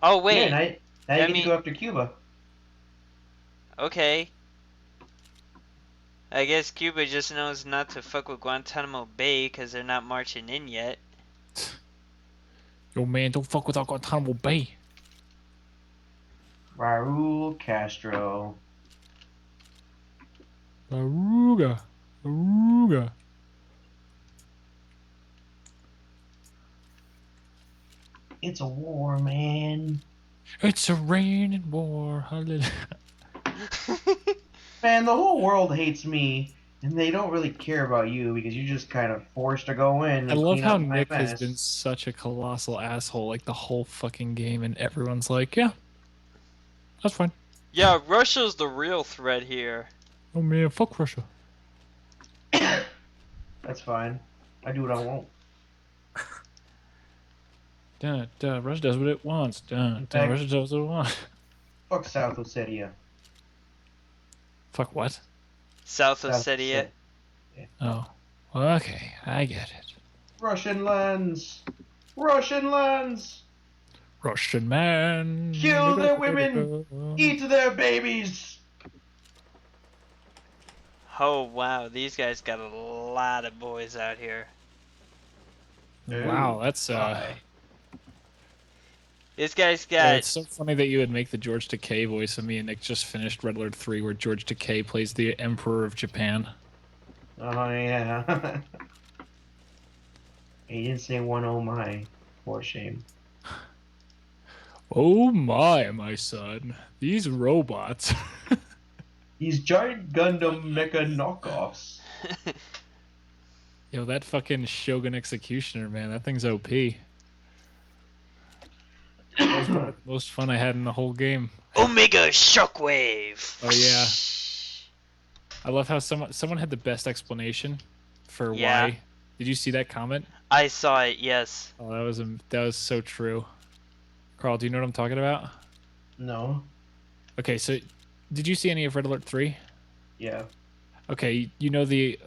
Oh Yeah, wait, now you that get to mean go after Cuba. okay. I guess Cuba just knows not to fuck with Guantanamo Bay because they're not marching in yet. Yo, man, don't fuck with our Guantanamo Bay. Raul Castro. Aruga. Aruga. It's a war, man. It's a raining war. Hallelujah. Man, the whole world hates me, and they don't really care about you because you're just kind of forced to go in I and love clean how up my Nick has been mess. such a colossal asshole like the whole fucking game, and everyone's like, yeah, that's fine. Yeah, Russia's the real threat here. Oh man, fuck Russia. That's fine. I do what I want. Dun, dun, Russia does what it wants. In Dun, dun, fact, Russia does what it wants. fuck South Ossetia. Fuck what? South South Ossetia. Ossetia. Yeah. Oh, okay, I get it. Russian lands! Russian lands! Russian man. Kill their women! Eat their babies! Oh wow, these guys got a lot of boys out here. Wow, Ooh, that's bye. This guy's Yeah, got it's so funny that you would make the George Takei voice of me, and Nick just finished Red Alert 3, where George Takei plays the Emperor of Japan. Oh, yeah. He didn't say one oh my. For shame. Oh my son. These robots. These giant Gundam mecha knockoffs. Yo, that fucking Shogun Executioner, man, that thing's OP. That was probably the most fun I had in the whole game. Omega Shockwave. Oh yeah. I love how someone had the best explanation for Yeah. why. Did you see that comment? I saw it. Yes. Oh, that was so true. Carl, do you know what I'm talking about? No. Okay, so did you see any of Red Alert 3? Yeah. Okay, you know the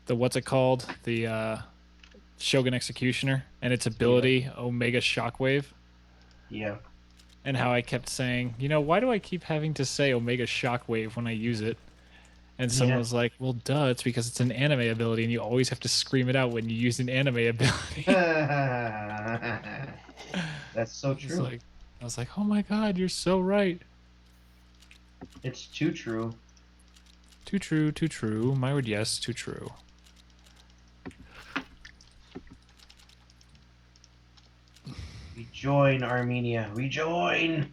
what's it called? The Shogun Executioner and its ability, Omega Shockwave, Yeah. and how I kept saying, you know, why do I keep having to say Omega Shockwave when I use it? And someone Yeah. was like, well, duh, it's because it's an anime ability and you always have to scream it out when you use an anime ability. That's so true. I was like, oh my god, you're so right. It's too true. Too true, too true. My word, yes, too true. Rejoin, Armenia. Rejoin!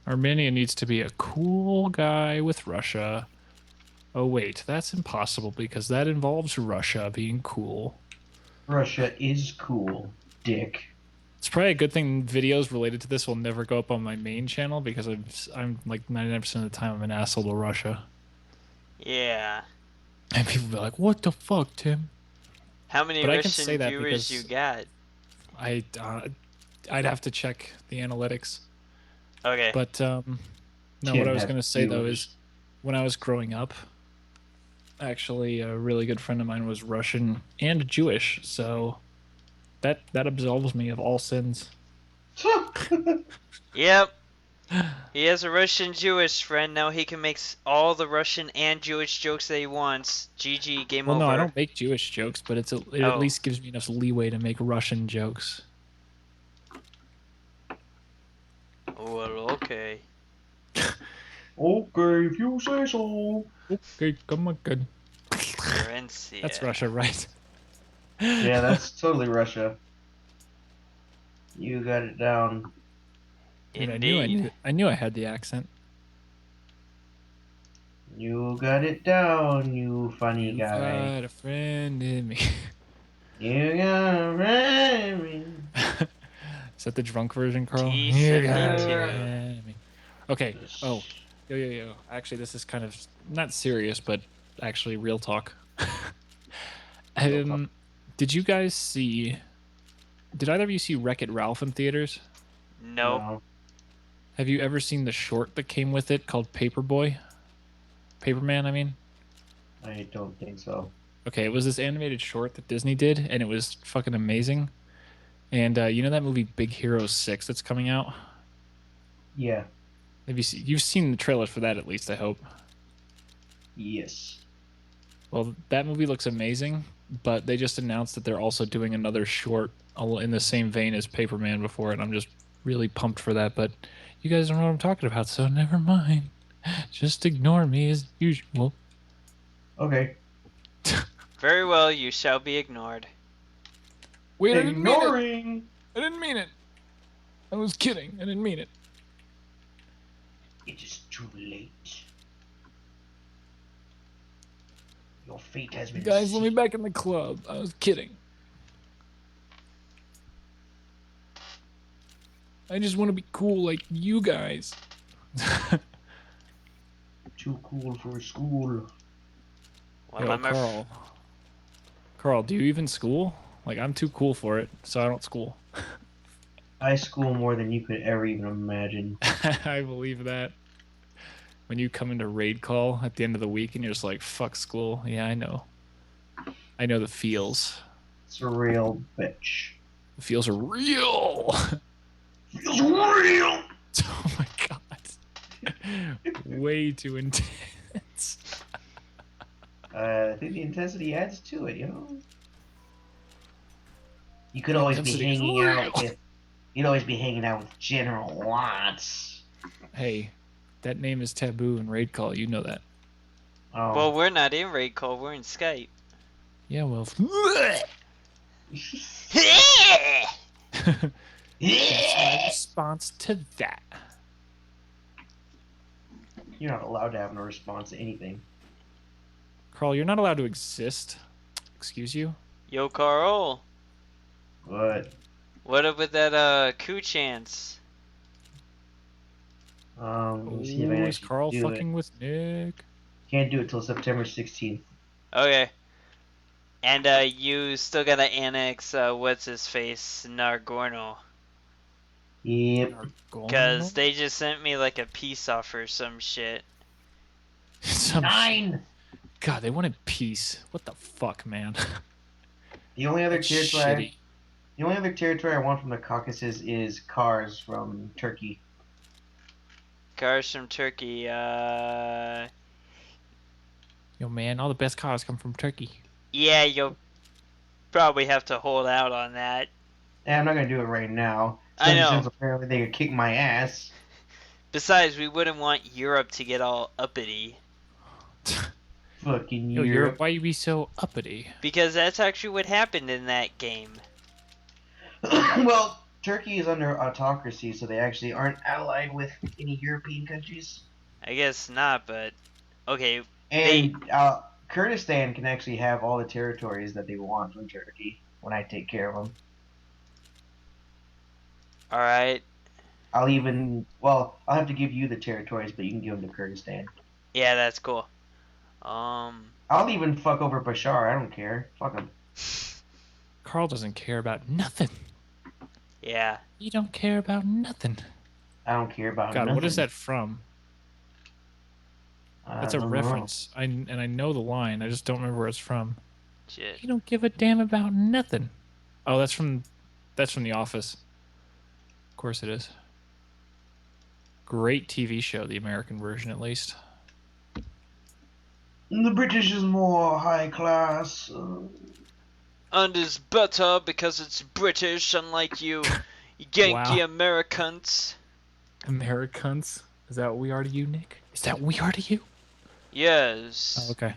Armenia needs to be a cool guy with Russia. Oh wait, that's impossible because that involves Russia being cool. Russia is cool, dick. It's probably a good thing videos related to this will never go up on my main channel because I'm like 99% of the time I'm an asshole to Russia. Yeah. And people be like, "What the fuck, Tim?" How many But I can say Russian that viewers you because got? I'd have to check the analytics. Okay. But no, Tim what I was had gonna say though viewers. is when I was growing up, actually a really good friend of mine was Russian and Jewish, so that absolves me of all sins. Yep. He has a Russian Jewish friend. Now he can make all the Russian and Jewish jokes that he wants. GG, game Well, over. no, I don't make Jewish jokes, but it Oh. at least gives me enough leeway to make Russian jokes. Well, okay. Okay, if you say so. Okay, come on, good. Florencia. That's Russia, right? Yeah, that's totally Russia. You got it down. Dude, Indeed. I knew I had the accent. You got it down, you funny You guy. got a friend in me. You got a friend in me. Is that the drunk version, Carl? T72. You got a friend in me. Okay. This- Oh, yo. Actually, this is kind of not serious, but actually real talk. Real talk. Did you guys see? Did either of you see Wreck-It Ralph in theaters? Nope. No, Have you ever seen the short that came with it called Paperboy? Paperman, I mean. I don't think so. Okay, it was this animated short that Disney did, and it was fucking amazing. And you know that movie Big Hero 6 that's coming out? Yeah. You've seen the trailers for that at least, I hope. Yes. Well, that movie looks amazing, but they just announced that they're also doing another short in the same vein as Paperman before, and I'm just really pumped for that. But you guys don't know what I'm talking about, so never mind. Just ignore me as usual. Okay. Very well, you shall be ignored. Wait, I didn't mean it. Ignoring. I didn't mean it. I was kidding. I didn't mean it. It is too late. Your fate has been Guys, let me sealed. back in the club. I was kidding. I just want to be cool like you guys. Too cool for school. Well, Yo, I'm Carl. Carl, do you even school? Like, I'm too cool for it, so I don't school. I school more than you could ever even imagine. I believe that. When you come into raid call at the end of the week and you're just like, fuck school. Yeah, I know. I know the feels. It's a real bitch. The feels are real. Feels real. Oh my god. Way too intense. I think the intensity adds to it, you know? You could always be Intensity is hanging out real. with... You'd always be hanging out with General Watts. Hey, that name is taboo in raid call. You know that. Oh. Well, we're not in raid call. We're in Skype. Yeah, well. That's my response to that. You're not allowed to have no response to anything. Carl, you're not allowed to exist. Excuse you? Yo, Carl. But, What up with that coup chance? let me see if I Oh, can is actually Carl do fucking with Nick? Can't do it till September 16th. Okay. And you still gotta annex what's his face, Nargorno. Yep. Cause they just sent me like a peace offer or some shit. Some 9! God, they wanted peace. What the fuck, man? The only other That's territory shitty. the only other territory I want from the Caucasus is cars from Turkey. Cars from Turkey, Yo, man, all the best cars come from Turkey. yeah, you'll probably have to hold out on that. I'm not gonna do it right now. I know. Since apparently they could kick my ass. Besides, we wouldn't want Europe to get all uppity. Fucking Yo, Europe. Europe, why you be so uppity? Because that's actually what happened in that game. Well, Turkey is under autocracy, so they actually aren't allied with any European countries. I guess not, but okay. And Kurdistan can actually have all the territories that they want from Turkey when I take care of them. Alright. I'll have to give you the territories, but you can give them to Kurdistan. Yeah, that's cool. I'll even fuck over Bashar. I don't care. Fuck him. Carl doesn't care about nothing. Yeah. You don't care about nothing. I don't care about God, nothing. what is that from? That's a don't know. reference. I know the line. I just don't remember where it's from. Shit. You don't give a damn about nothing. Oh, that's from The Office. Of course it is. Great TV show, the American version at least. The British is more high class. And it's better because it's British, unlike you Yankee Wow. Americans. Americans? Is that what we are to you, Nick? Is that what we are to you? Yes. Oh, okay.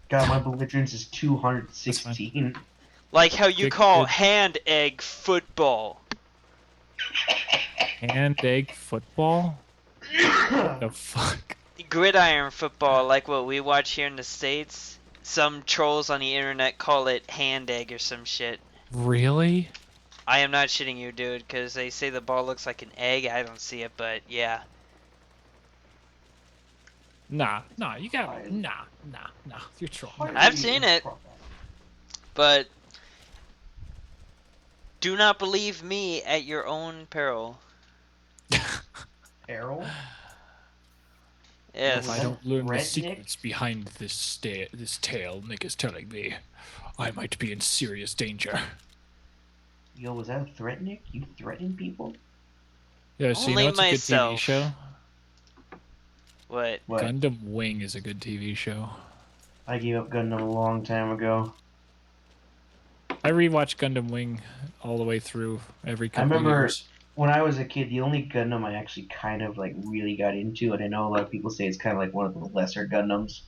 God, my belligerence is 216. Like how you Good, call good. hand egg football. Hand egg football? What the fuck? Gridiron football, like what we watch here in the States. Some trolls on the internet call it hand egg or some shit. Really? I am not shitting you, dude, because they say the ball looks like an egg. I don't see it, but yeah. Nah, you got nah. You're trolling. I've seen it. But do not believe me at your own peril. Errol? Yes. If I don't learn the Redneck? secrets behind this tale Nick is telling me, I might be in serious danger. Yo, was that a threat, Nick? You threatening people? Yeah, so you know Only it's a good TV myself. show? What? What? Gundam Wing is a good TV show. I gave up Gundam a long time ago. I rewatched Gundam Wing all the way through every I couple remember years. when I was a kid, the only Gundam I actually kind of like really got into, and I know a lot of people say it's kind of like one of the lesser Gundams,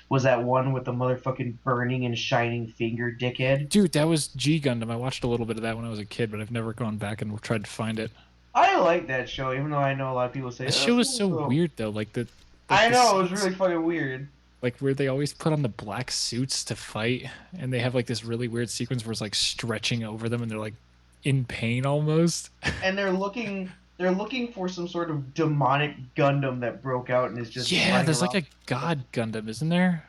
was that one with the motherfucking burning and shining finger dickhead. Dude, that was G Gundam. I watched a little bit of that when I was a kid, but I've never gone back and tried to find it. I like that show, even though I know a lot of people say, That oh, show is so so so. weird though. Like I the know, it was scenes really fucking weird. like where they always put on the black suits to fight, and they have like this really weird sequence where it's like stretching over them and they're like in pain almost. And they're looking for some sort of demonic Gundam that broke out and is just Yeah, running there's like around. a god Gundam, isn't there?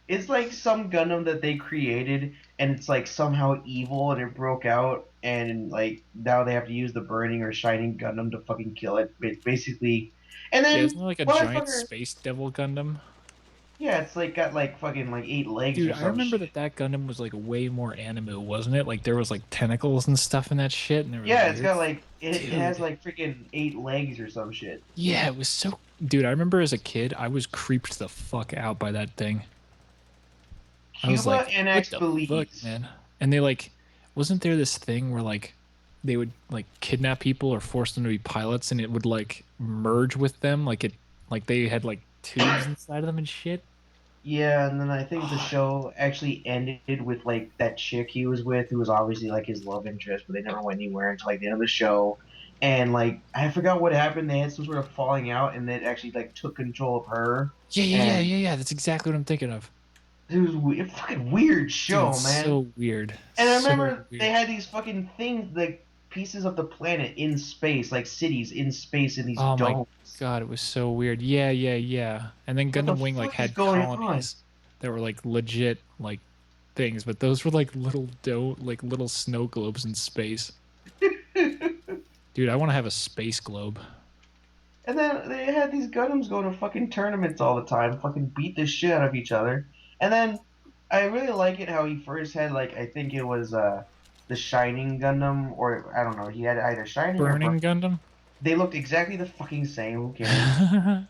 It's like some Gundam that they created, and it's like somehow evil, and it broke out, and like now they have to use the burning or shining Gundam to fucking kill it, basically. And Yeah, isn't then there like a giant motherfucker, space devil Gundam? yeah, it's like got like fucking like 8 legs Dude, or I some remember shit. that Gundam was like way more anime, wasn't it? Like there was like tentacles and stuff in that shit, and there was Yeah, it's weird. got like it has Dude, like freaking 8 legs or some shit. yeah, it was so. Dude, I remember as a kid, I was creeped the fuck out by that thing. I was Cuba like, what annex the fuck, Belize. man? And they like, wasn't there this thing where like they would like kidnap people or force them to be pilots, and it would like merge with them, like they had like tubes inside of them and shit. Yeah, and then I think the show actually ended with like that chick he was with, who was obviously like his love interest, but they never went anywhere until like the end of the show. And like I forgot what happened. They had some sort of falling out, and it actually like took control of her. Yeah, yeah, yeah, And yeah, yeah. That's exactly what I'm thinking of. it was a fucking weird Dude, show, man. so weird, And I so remember they weird. had these fucking things, like pieces of the planet in space, like cities in space in these Oh my domes. God, it was so weird. Yeah, yeah, yeah. And then What the Gundam Wing like fuck is had going on? colonies that were like legit like things, but those were like like little snow globes in space. Dude, I want to have a space globe. And then they had these Gundams going to fucking tournaments all the time, fucking beat the shit out of each other. And then I really like it how he first had like I think it was the Shining Gundam or I don't know, he had either Shining or Burning Gundam? they looked exactly the fucking same, who cares?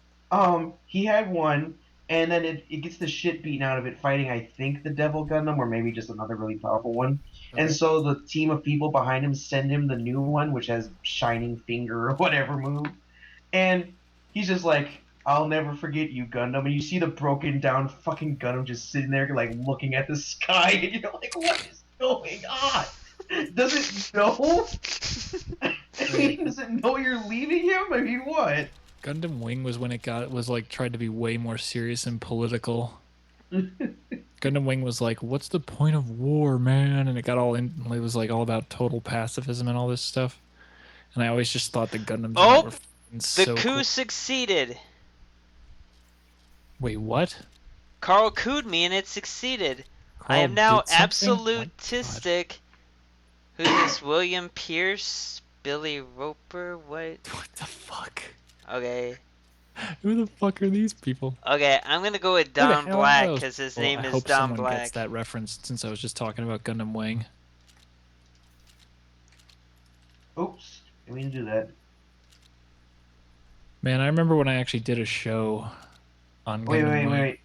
He had one and then it gets the shit beaten out of it fighting I think the Devil Gundam or maybe just another really powerful one. And Okay. so the team of people behind him send him the new one which has Shining Finger or whatever move and he's just like, I'll never forget you, Gundam. And you see the broken down fucking Gundam just sitting there, like, looking at the sky. And you're like, what is going on? Does it know? I Wait, mean, does it know you're leaving him? I mean, what? Gundam Wing was when it was like tried to be way more serious and political. Gundam Wing was like, "What's the point of war, man?" And it got all in. It was like all about total pacifism and all this stuff. And I always just thought the Gundams in that Oh, were fucking the so coup cool. succeeded. Wait, what? Carl cooed me and it succeeded. I Carl am now did something? Oh my God. absolutistic. Who's this? William Pierce? Billy Roper? What? What the fuck? Okay. Who the fuck are these people? Okay, I'm gonna go with Who the Don hell are Black those because his people? I name is hope Don someone gets Black. that reference since I was just talking about Gundam Wing. Oops. Didn't mean to do that. Man, I remember when I actually did a show on Wait, Gundam wait, wait, Wing.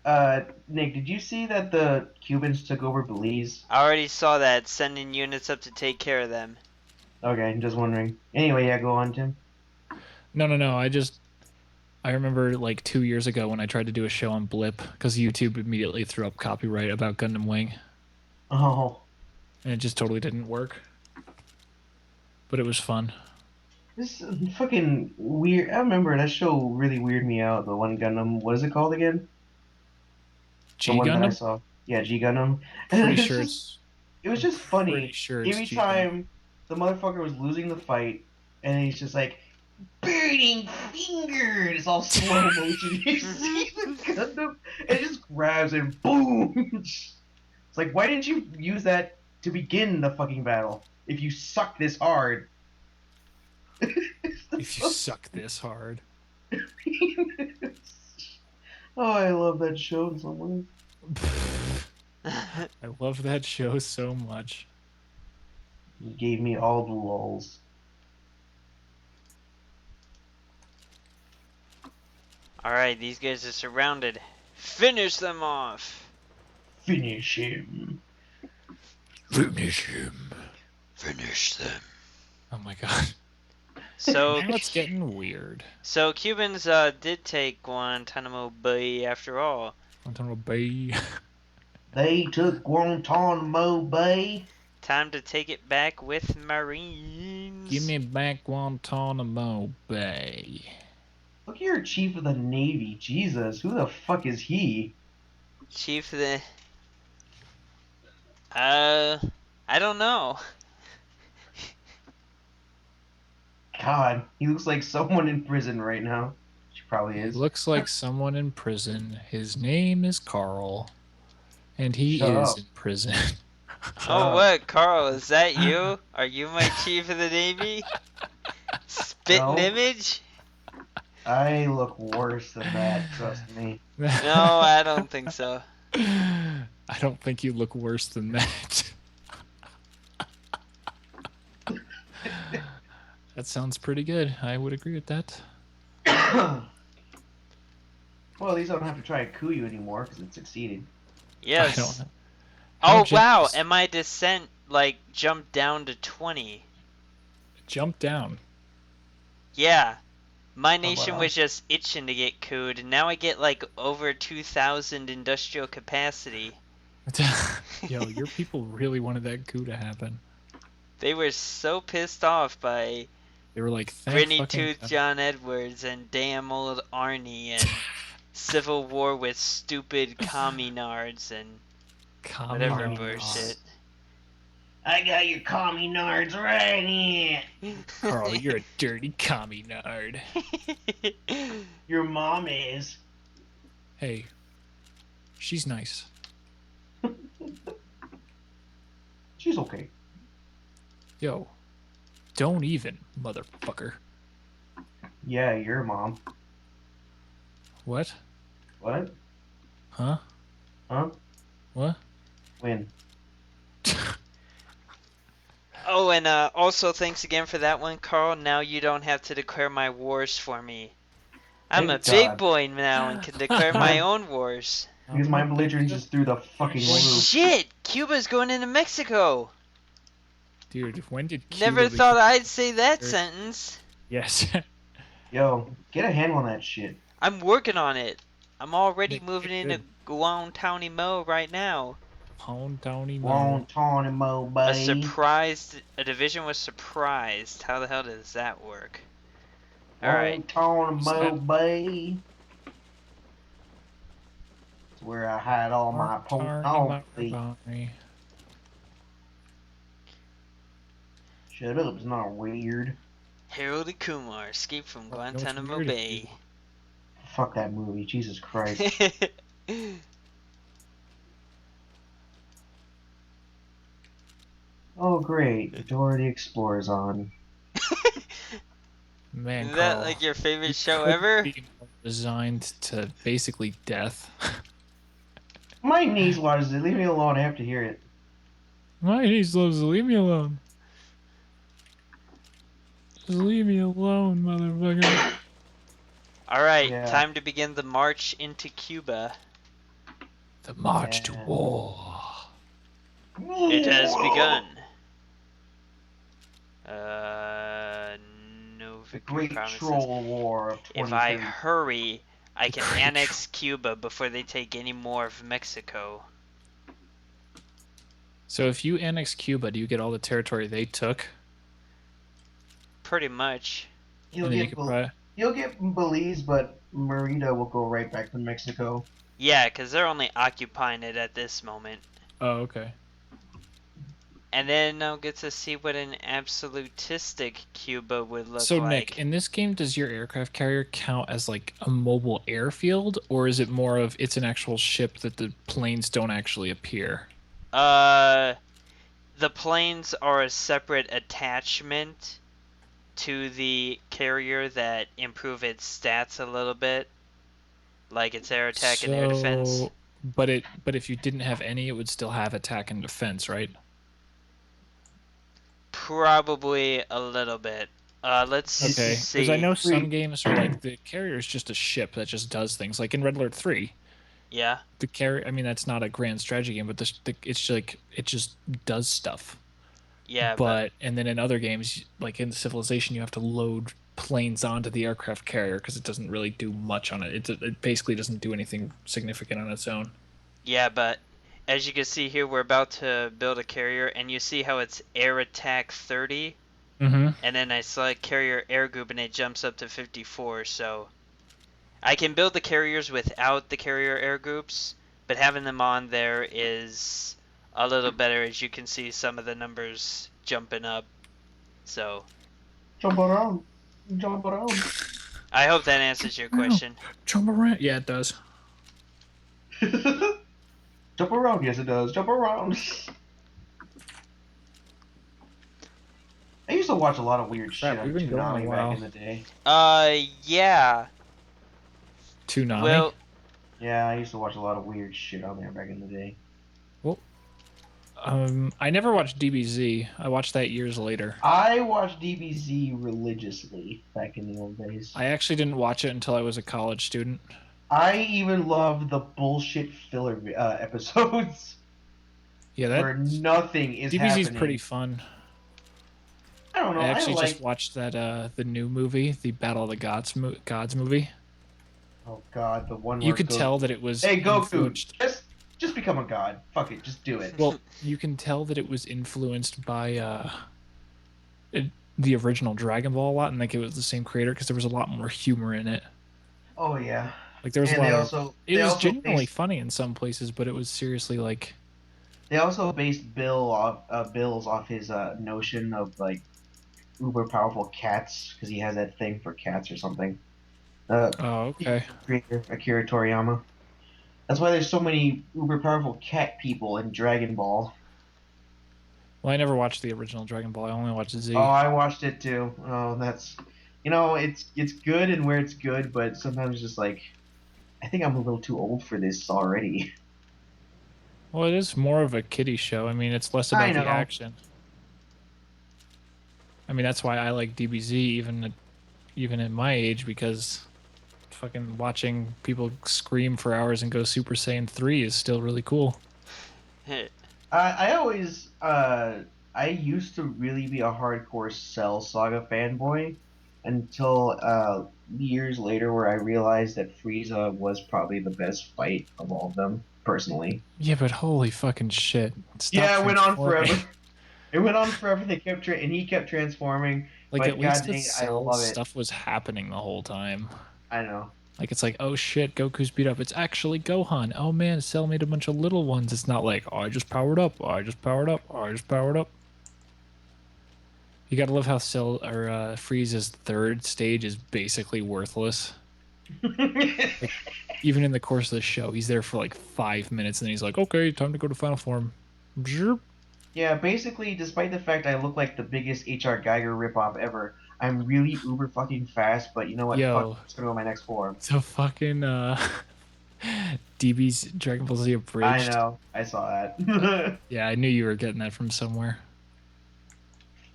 wait. Nick, did you see that the Cubans took over Belize? I already saw that, sending units up to take care of them. Okay, I'm just wondering. Anyway, yeah, go on, Tim. No, no, no. I remember like 2 years ago when I tried to do a show on Blip because YouTube immediately threw up copyright about Gundam Wing, Oh. and it just totally didn't work. But it was fun. This is fucking weird. I remember that show really weirded me out. The one Gundam, what is it called again? The G one that I Gundam? saw. Yeah, G Gundam. And Pretty it's sure just, it's. it was I'm just pretty funny. sure it's Every G Gundam. time the motherfucker was losing the fight, and he's just like, burning finger. It's all slow motion. You see the Gundam, and it just grabs and boom. It's like, why didn't you use that to begin the fucking battle? If you suck this hard. If you suck this hard. Oh, I love that show in some ways. I love that show so much. You gave me all the lulls. Alright, these guys are surrounded. Finish them off! Finish him. Finish him. Finish them. Oh my god. So, Now it's getting weird. so Cubans did take Guantanamo Bay after all. Guantanamo Bay. They took Guantanamo Bay. Time to take it back with Marines. Give me back Guantanamo Bay. Look at your chief of the Navy. Jesus, who the fuck is he? Chief of the... I don't know. God, he looks like someone in prison right now. She probably He is. looks like someone in prison. His name is Carl. And he Shut is up. in prison. Oh, what, Carl? Is that you? Are you my chief of the Navy? Spitting No. image? I look worse than that, trust me. No, I don't think so. I don't think you look worse than that. That sounds pretty good. I would agree with that. Well, at least I don't have to try to coup you anymore because it succeeded. Yes. I don't. Oh, How wow, generous. and my descent, like, jumped down to 20. Jump down. Yeah. My nation wow. was just itching to get cooed, and now I get, like, over 2,000 industrial capacity. Yo, your people really wanted that coup to happen. They were so pissed off by They were like, thank Gritty fucking Tooth God. John Edwards and damn old Arnie and Civil War with stupid communards and whatever Communards. bullshit. I got your commie nards right here. Carl, you're a dirty communard. Your mom is. Hey, she's nice. She's okay. Yo, don't even, motherfucker. Yeah, your mom. What? What? Huh? Huh? What? When? Oh, and also thanks again for that one, Carl. Now you don't have to declare my wars for me. I'm Thank a big God. boy now and can declare my own wars. Because my belligerence is through the fucking roof. Shit! Cuba's going into Mexico! Dude, when did Cuba Never thought become- I'd say that sentence. Yes. Yo, get a handle on that shit. I'm working on it. I'm already Good, moving good. into Guantanamo right now. Guantanamo Bay. A division was surprised. How the hell does that work? Alright. Guantanamo Bay. It's where I hide all my pornography. Shut up, it's not weird. Harold and Kumar escape from Well, you know what's Guantanamo weird? Bay. Fuck that movie, Jesus Christ. Oh great, the Dora the Explorer's on. Man, Is that Carl, like your favorite you show couldn't ever? be more resigned to basically death. My niece watches it, leave me alone, I have to hear it. My niece loves to leave me alone. Just leave me alone, motherfucker. Alright, Yeah. time to begin the march into Cuba. The march to Yeah. war. It has begun. No The victory Great promises. Troll War of If I 2030. hurry, I can Great annex Cuba before they take any more of Mexico. So if you annex Cuba, do you get all the territory they took? Pretty much. You'll And then you get, could probably... you'll get Belize, but Merida will go right back to Mexico. Yeah, because they're only occupying it at this moment. Oh, okay. And then I'll get to see what an absolutistic Cuba would look So like. Nick, in this game, does your aircraft carrier count as like a mobile airfield, or is it more of it's an actual ship that the planes don't actually appear? The planes are a separate attachment to the carrier that improve its stats a little bit, like its air attack and air defense. But if you didn't have any, it would still have attack and defense, right? Probably a little bit. Let's Okay, because I see. know some games are like the carrier is just a ship that just does things. Like in Red Alert 3, Yeah. the carrier. I mean, that's not a grand strategy game, but it's like it just does stuff. Yeah, but But and then in other games, like in Civilization, you have to load planes onto the aircraft carrier because it doesn't really do much on it. It basically doesn't do anything significant on its own. as you can see here, we're about to build a carrier, and you see how it's air attack 30, Mm-hmm. and then I select carrier air group, and it jumps up to 54. So I can build the carriers without the carrier air groups, but having them on there is a little better, as you can see some of the numbers jumping up. So Jump around. Jump around. I hope that answers your question. Jump around. Yeah, it does. Jump around. Yes, it does. Jump around. I used to watch a lot of weird shit Crap, on we've been going a Toonami back while. in the day. Yeah. Toonami. Well, Yeah, I used to watch a lot of weird shit on there back in the day. Well, I never watched DBZ. I watched that years later. I watched DBZ religiously back in the old days. I actually didn't watch it until I was a college student. I even loved the bullshit filler episodes Yeah, that where nothing is DBZ is happening. pretty fun. I don't know. I actually like. just watched that the new movie, the Battle of the Gods movie. Oh God, the one You where could Goku... tell that it was Hey Goku, influenced. just become a god. Fuck it, just do it. Well, you can tell that it was influenced by the original Dragon Ball a lot, and like it was the same creator because there was a lot more humor in it. Oh yeah. Like there was And a lot they of. also It they was also genuinely based funny in some places, but it was seriously like. they also based Bills off his notion of like uber powerful cats because he has that thing for cats or something. Oh, okay. Creator Akira Toriyama. That's why there's so many uber powerful cat people in Dragon Ball. Well, I never watched the original Dragon Ball. I only watched Oh, Z. I watched it too. Oh, that's it's good and where it's good, but sometimes just like I think I'm a little too old for this already. Well, it is more of a kiddie show. I mean, it's less I about the know. action. I mean, that's why I like DBZ even at my age because fucking watching people scream for hours and go Super Saiyan 3 is still really cool. I always I used to really be a hardcore Cell Saga fanboy until years later where I realized that Frieza was probably the best fight of all of them, personally. Yeah, but holy fucking shit. Stop Yeah, it went on transforming. forever. It went on forever. And he kept transforming. Like, at But least god with dang, I Cell, love it. stuff was happening the whole time. I know. Like, it's like, oh shit, Goku's beat up. It's actually Gohan. Oh man, Cell made a bunch of little ones. It's not like, oh, I just powered up. Oh, I just powered up. Oh, I just powered up. You gotta love how Cell or Frieza's third stage is basically worthless. Like, even in the course of the show, he's there for like 5 minutes, and then he's like, "Okay, time to go to final form." Bzz. Yeah, basically, despite the fact I look like the biggest H.R. Geiger ripoff ever, I'm really uber fucking fast. But you know what? Fuck, Yo, it's gonna go my next form. so fucking DB's Dragon Ball Z I abridged. know. I saw that. Yeah, I knew you were getting that from somewhere.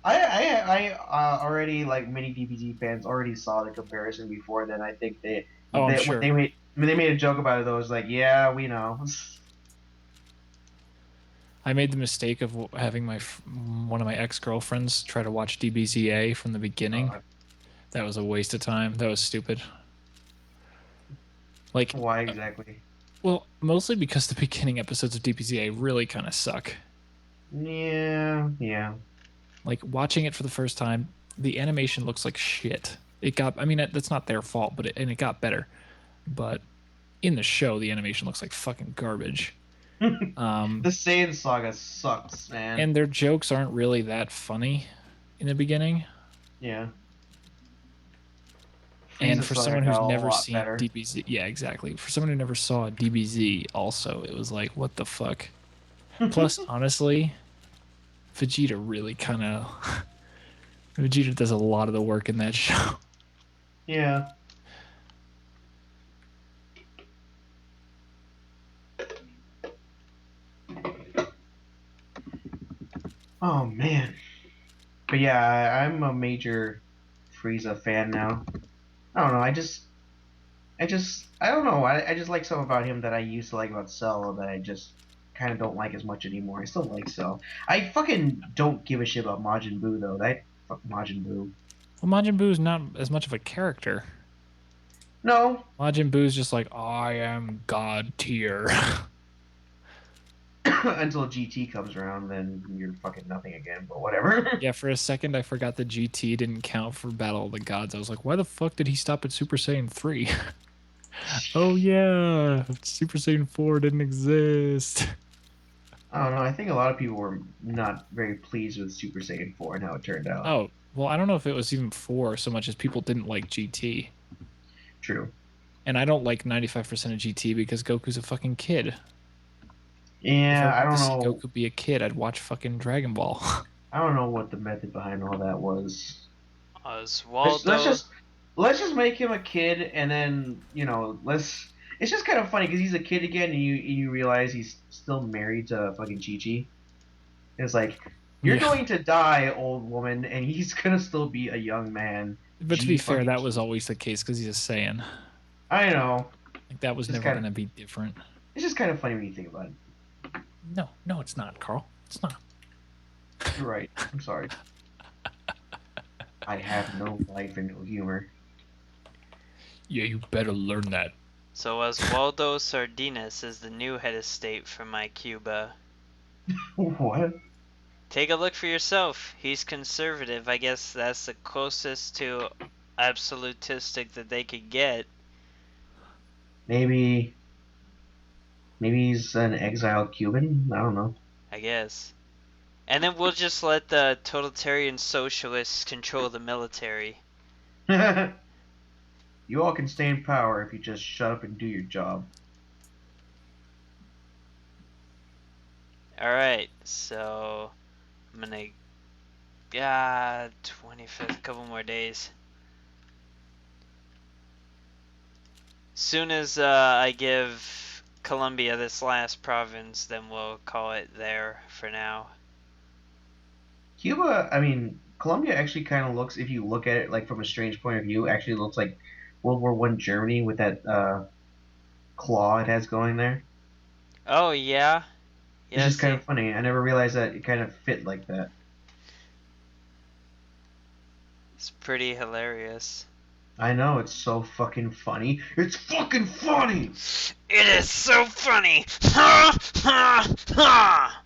I already like many DBZ fans already saw the comparison before. Then I think Oh, I'm they sure. they made a joke about it. Though, it was like, yeah, we know. I made the mistake of having one of my ex-girlfriends try to watch DBZA from the beginning. That was a waste of time. That was stupid. Like, Why exactly? well, mostly because the beginning episodes of DBZA really kind of suck. Yeah, yeah. Like, watching it for the first time, the animation looks like shit. I mean, that's not their fault, but it got better. But in the show, the animation looks like fucking garbage. The Saiyan Saga sucks, man. And their jokes aren't really that funny in the beginning. Yeah. And Frieza for Saga someone who's got a never lot seen better. DBZ, yeah, exactly. For someone who never saw DBZ, also, it was like, what the fuck? Plus, honestly, Vegeta really kind of. Vegeta does a lot of the work in that show. Yeah. Oh man. But yeah, I'm a major Frieza fan now. I don't know. I don't know. I just like something about him that I used to like about Cell that I just kind of don't like as much anymore. I still like Cell. I fucking don't give a shit about Majin Buu though. That fuck Majin Buu. Well, Majin Buu is not as much of a character. No, Majin Buu is just like, I am God tier. until GT comes around, then you're fucking nothing again. But whatever. Yeah, for a second I forgot the GT didn't count for Battle of the Gods. I was like, why the fuck did he stop at Super Saiyan 3? Oh yeah, Super Saiyan 4 didn't exist. I don't know. I think a lot of people were not very pleased with Super Saiyan 4 and how it turned out. Oh, well, I don't know if it was even 4 so much as people didn't like GT. True. And I don't like 95% of GT because Goku's a fucking kid. If Yeah, I I don't wanted to see know. Goku be a kid, I'd watch fucking Dragon Ball. I don't know what the method behind all that was. Let's Oswaldo. just make him a kid, and then let's. It's just kind of funny because he's a kid again, and you realize he's still married to fucking Chi Chi. It's like you're Yeah. going to die, old woman, and he's gonna still be a young man. But to be fair, fucking that was Chi. always the case because he's a Saiyan. I know. Like, that was Just never kinda- going to be different. It's just kind of funny when you think about it. No, it's not, Carl. It's not. You're right. I'm sorry. I have no life and no humor. Yeah, you better learn that. So Oswaldo Sardinas is the new head of state for my Cuba. What? Take a look for yourself. He's conservative. I guess that's the closest to absolutistic that they could get. Maybe he's an exiled Cuban. I don't know. I guess. And then we'll just let the totalitarian socialists control the military. You all can stay in power if you just shut up and do your job. Alright, so I'm gonna 25th, couple more days. Soon as I give Colombia this last province, then we'll call it there for now. Cuba, I mean, Colombia actually kind of looks, if you look at it like from a strange point of view, actually looks like World War One Germany with that claw it has going there. Oh yeah? It's just kind of funny. I never realized that it kind of fit like that. It's pretty hilarious. I know, it's so fucking funny. It's fucking funny! It is so funny! Ha ha ha!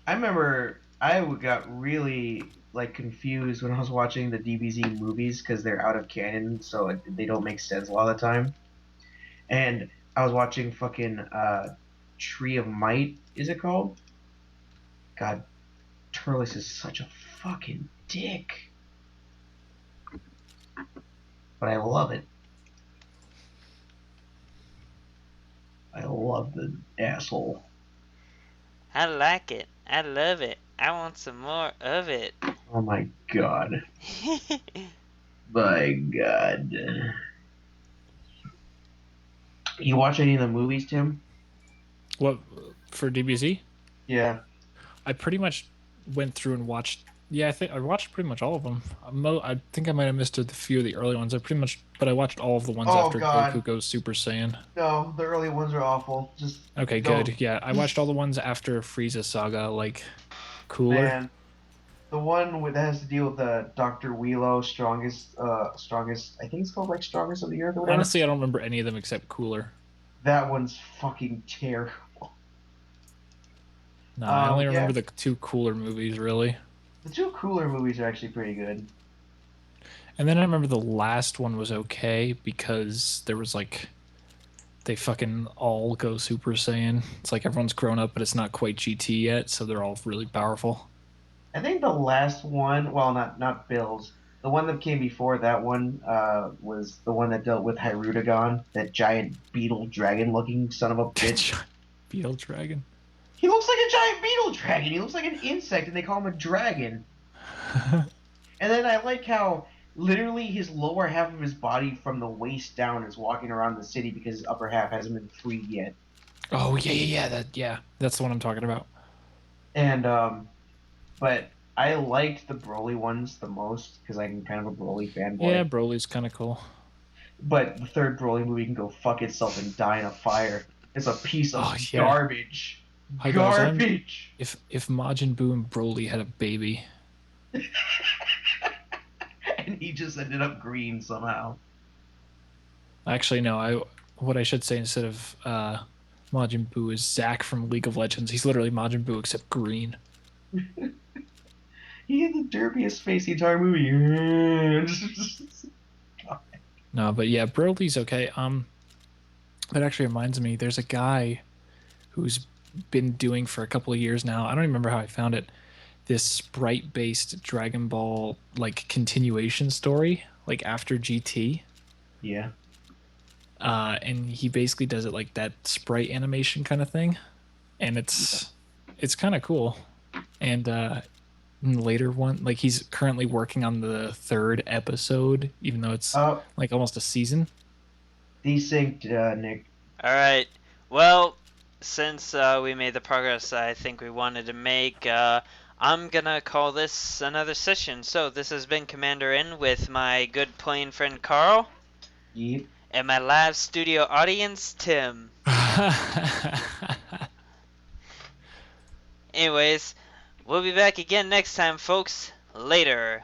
I remember got really like confused when I was watching the DBZ movies because they're out of canon, so they don't make sense a lot of the time. And I was watching fucking Tree of Might, is it called? God, Turles is such a fucking dick. But I love it. I love the asshole. I like it. I love it. I want some more of it. Oh my god. My god. You watch any of the movies, Tim? What, for DBZ? Yeah. I pretty much went through and watched. Yeah, I think I watched pretty much all of them. I think I might have missed a few of the early ones. But I watched all of the ones after Goku goes Super Saiyan. No, the early ones are awful. Just Okay, good. Yeah, I watched all the ones after Frieza Saga, like Cooler. Man, the one that has to deal with the Dr. Wheelo, strongest. I think it's called like Strongest of the Earth or whatever. Honestly, I don't remember any of them except Cooler. That one's fucking terrible. No, I only remember the two Cooler movies, really. The two Cooler movies are actually pretty good. And then I remember the last one was okay because there was like they fucking all go Super Saiyan. It's like everyone's grown up, but it's not quite GT yet, so they're all really powerful. I think the last one, well, not Bill's. The one that came before that one was the one that dealt with Hyrudagon, that giant beetle dragon-looking son of a bitch. Beetle dragon? He looks like a giant beetle dragon. He looks like an insect, and they call him a dragon. And then I like how literally his lower half of his body from the waist down is walking around the city because his upper half hasn't been freed yet. Oh yeah, that's the one I'm talking about. And but I liked the Broly ones the most because I'm kind of a Broly fanboy. Yeah, Broly's kind of cool. But the third Broly movie can go fuck itself and die in a fire. It's a piece of Oh yeah. garbage. Hi guys, Garbage. if Majin Buu and Broly had a baby. And he just ended up green somehow. Actually, no. What I should say instead of Majin Buu is Zack from League of Legends. He's literally Majin Buu except green. He had the derpiest face the entire movie. No, but yeah, Broly's okay. That actually reminds me. There's a guy who's been doing for a couple of years now. I don't remember how I found it. This sprite-based Dragon Ball like continuation story, like after GT. Yeah. And he basically does it like that sprite animation kind of thing, and it's kind of cool. And in the later one, like he's currently working on the 3rd episode, even though it's like almost a season. Desynced, Nick. All right. Well, since we made the progress I think we wanted to make, I'm gonna call this another session. So this has been Commander N with my good playing friend Carl. Yep. And my live studio audience, Tim. Anyways, we'll be back again next time, folks. Later.